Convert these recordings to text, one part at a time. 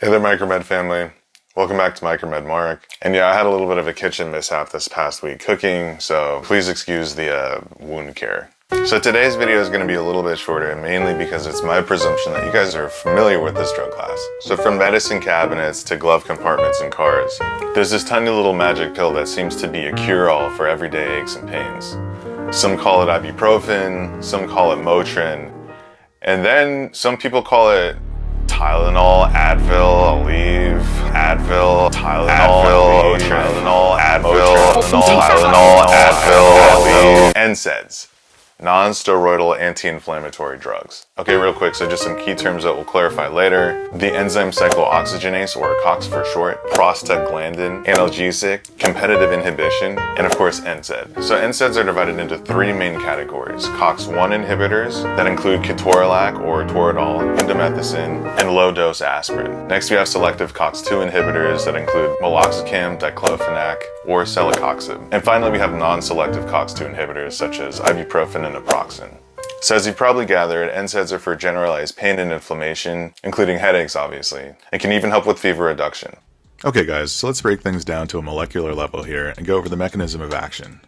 Hey there, MicroMed family. Welcome back to MicroMedMark. And yeah, I had a little bit of a kitchen mishap this past week cooking, so please excuse the wound care. So today's video is going to be a little bit shorter, mainly because it's my presumption that you guys are familiar with this drug class. So from medicine cabinets to glove compartments in cars, there's this tiny little magic pill that seems to be a cure-all for everyday aches and pains. Some call it Ibuprofen, some call it Motrin, and then some people call it Tylenol, Advil, Aleve, Advil, Tylenol, Tylenol, Advil, Tylenol, Advil, Aleve, NSAIDs. Non-Steroidal Anti-Inflammatory Drugs. Okay, real quick, so just some key terms that we'll clarify later. The enzyme cyclooxygenase, or COX for short, prostaglandin, analgesic, competitive inhibition, and of course NSAID. So NSAIDs are divided into three main categories. COX-1 inhibitors that include ketorolac or Toradol, indomethacin, and low-dose aspirin. Next we have selective COX-2 inhibitors that include meloxicam, diclofenac, or celecoxib. And finally we have non-selective COX-2 inhibitors such as ibuprofen and naproxen. So as you probably gathered, NSAIDs are for generalized pain and inflammation, including headaches obviously, and can even help with fever reduction. Okay guys, so let's break things down to a molecular level here and go over the mechanism of action.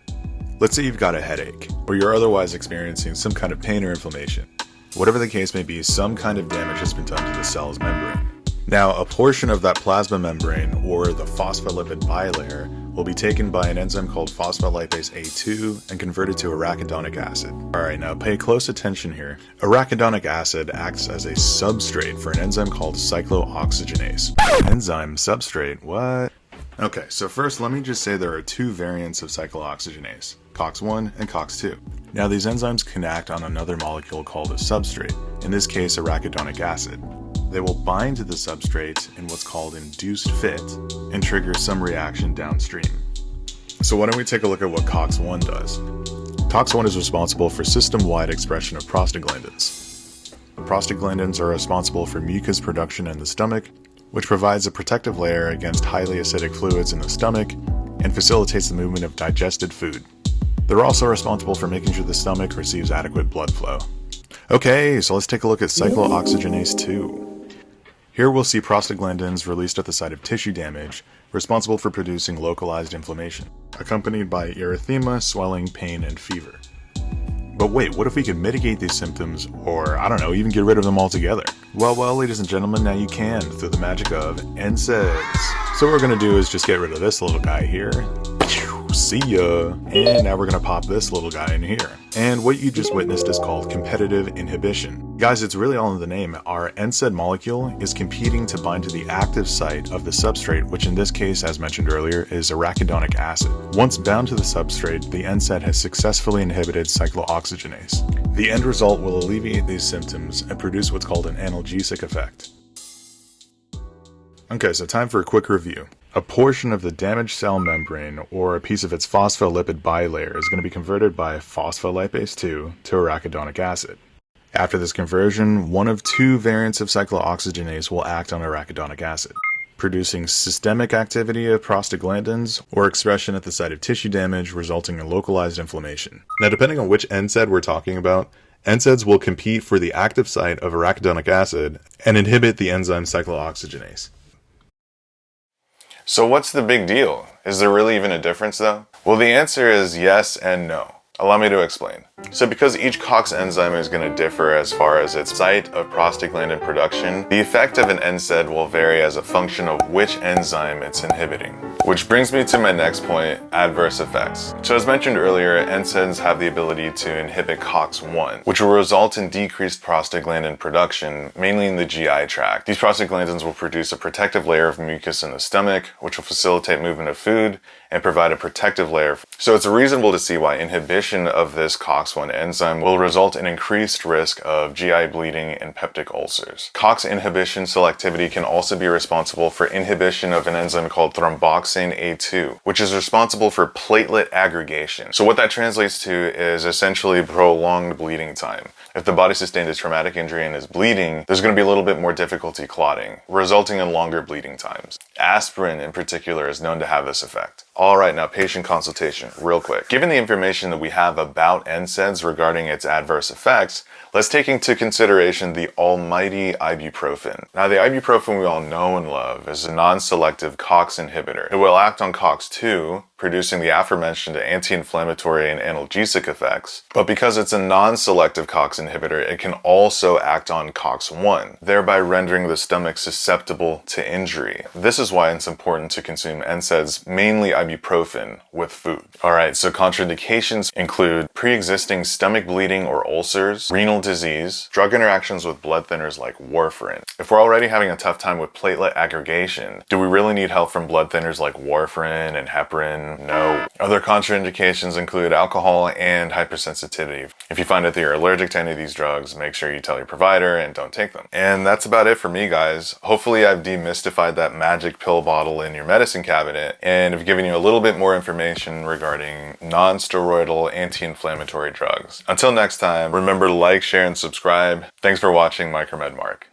Let's say you've got a headache, or you're otherwise experiencing some kind of pain or inflammation. Whatever the case may be, some kind of damage has been done to the cell's membrane. Now, a portion of that plasma membrane, or the phospholipid bilayer, will be taken by an enzyme called phospholipase A2 and converted to arachidonic acid. Alright, now pay close attention here. Arachidonic acid acts as a substrate for an enzyme called cyclooxygenase. Enzyme substrate, what? Okay, so first let me just say there are two variants of cyclooxygenase, COX-1 and COX-2. Now these enzymes can act on another molecule called a substrate, in this case arachidonic acid. They will bind to the substrate in what's called induced fit and trigger some reaction downstream. So why don't we take a look at what COX-1 does? COX-1 is responsible for system-wide expression of prostaglandins. Prostaglandins are responsible for mucus production in the stomach, which provides a protective layer against highly acidic fluids in the stomach and facilitates the movement of digested food. They're also responsible for making sure the stomach receives adequate blood flow. Okay, so let's take a look at cyclooxygenase 2. Here we'll see prostaglandins released at the site of tissue damage, responsible for producing localized inflammation, accompanied by erythema, swelling, pain, and fever. But wait, what if we could mitigate these symptoms, or I don't know, even get rid of them altogether? Well, ladies and gentlemen, now you can, through the magic of NSAIDs. So what we're gonna do is just get rid of this little guy here. See ya! And now we're gonna pop this little guy in here. And what you just witnessed is called competitive inhibition. Guys, it's really all in the name. Our NSAID molecule is competing to bind to the active site of the substrate, which in this case, as mentioned earlier, is arachidonic acid. Once bound to the substrate, the NSAID has successfully inhibited cyclooxygenase. The end result will alleviate these symptoms and produce what's called an analgesic effect. Okay, so time for a quick review. A portion of the damaged cell membrane, or a piece of its phospholipid bilayer, is going to be converted by phospholipase 2 to arachidonic acid. After this conversion, one of two variants of cyclooxygenase will act on arachidonic acid, producing systemic activity of prostaglandins or expression at the site of tissue damage, resulting in localized inflammation. Now, depending on which NSAID we're talking about, NSAIDs will compete for the active site of arachidonic acid and inhibit the enzyme cyclooxygenase. So what's the big deal? Is there really even a difference though? Well, the answer is yes and no. Allow me to explain. So because each COX enzyme is going to differ as far as its site of prostaglandin production, the effect of an NSAID will vary as a function of which enzyme it's inhibiting. Which brings me to my next point, adverse effects. So as mentioned earlier, NSAIDs have the ability to inhibit COX-1, which will result in decreased prostaglandin production, mainly in the GI tract. These prostaglandins will produce a protective layer of mucus in the stomach, which will facilitate movement of food and provide a protective layer. So it's reasonable to see why inhibition of this COX-1 enzyme will result in increased risk of GI bleeding and peptic ulcers. COX inhibition selectivity can also be responsible for inhibition of an enzyme called thromboxane A2, which is responsible for platelet aggregation. So what that translates to is essentially prolonged bleeding time. If the body sustained a traumatic injury and is bleeding, there's going to be a little bit more difficulty clotting, resulting in longer bleeding times. Aspirin in particular is known to have this effect. All right, now patient consultation, real quick. Given the information that we have about NSAIDs regarding its adverse effects, let's take into consideration the almighty ibuprofen. Now, the ibuprofen we all know and love is a non-selective COX inhibitor. It will act on COX-2, producing the aforementioned anti-inflammatory and analgesic effects. But because it's a non-selective COX inhibitor, it can also act on COX-1, thereby rendering the stomach susceptible to injury. This is why it's important to consume NSAIDs, mainly ibuprofen, with food. Alright, so contraindications include pre-existing stomach bleeding or ulcers, renal disease, drug interactions with blood thinners like warfarin. If we're already having a tough time with platelet aggregation, do we really need help from blood thinners like warfarin and heparin? No. Other contraindications include alcohol and hypersensitivity. If you find out that you're allergic to any of these drugs, make sure you tell your provider and don't take them. And that's about it for me, guys. Hopefully I've demystified that magic pill bottle in your medicine cabinet and have given you a little bit more information regarding non-steroidal anti-inflammatory drugs. Until next time, remember to like, share, and subscribe. Thanks for watching MicroMedMark.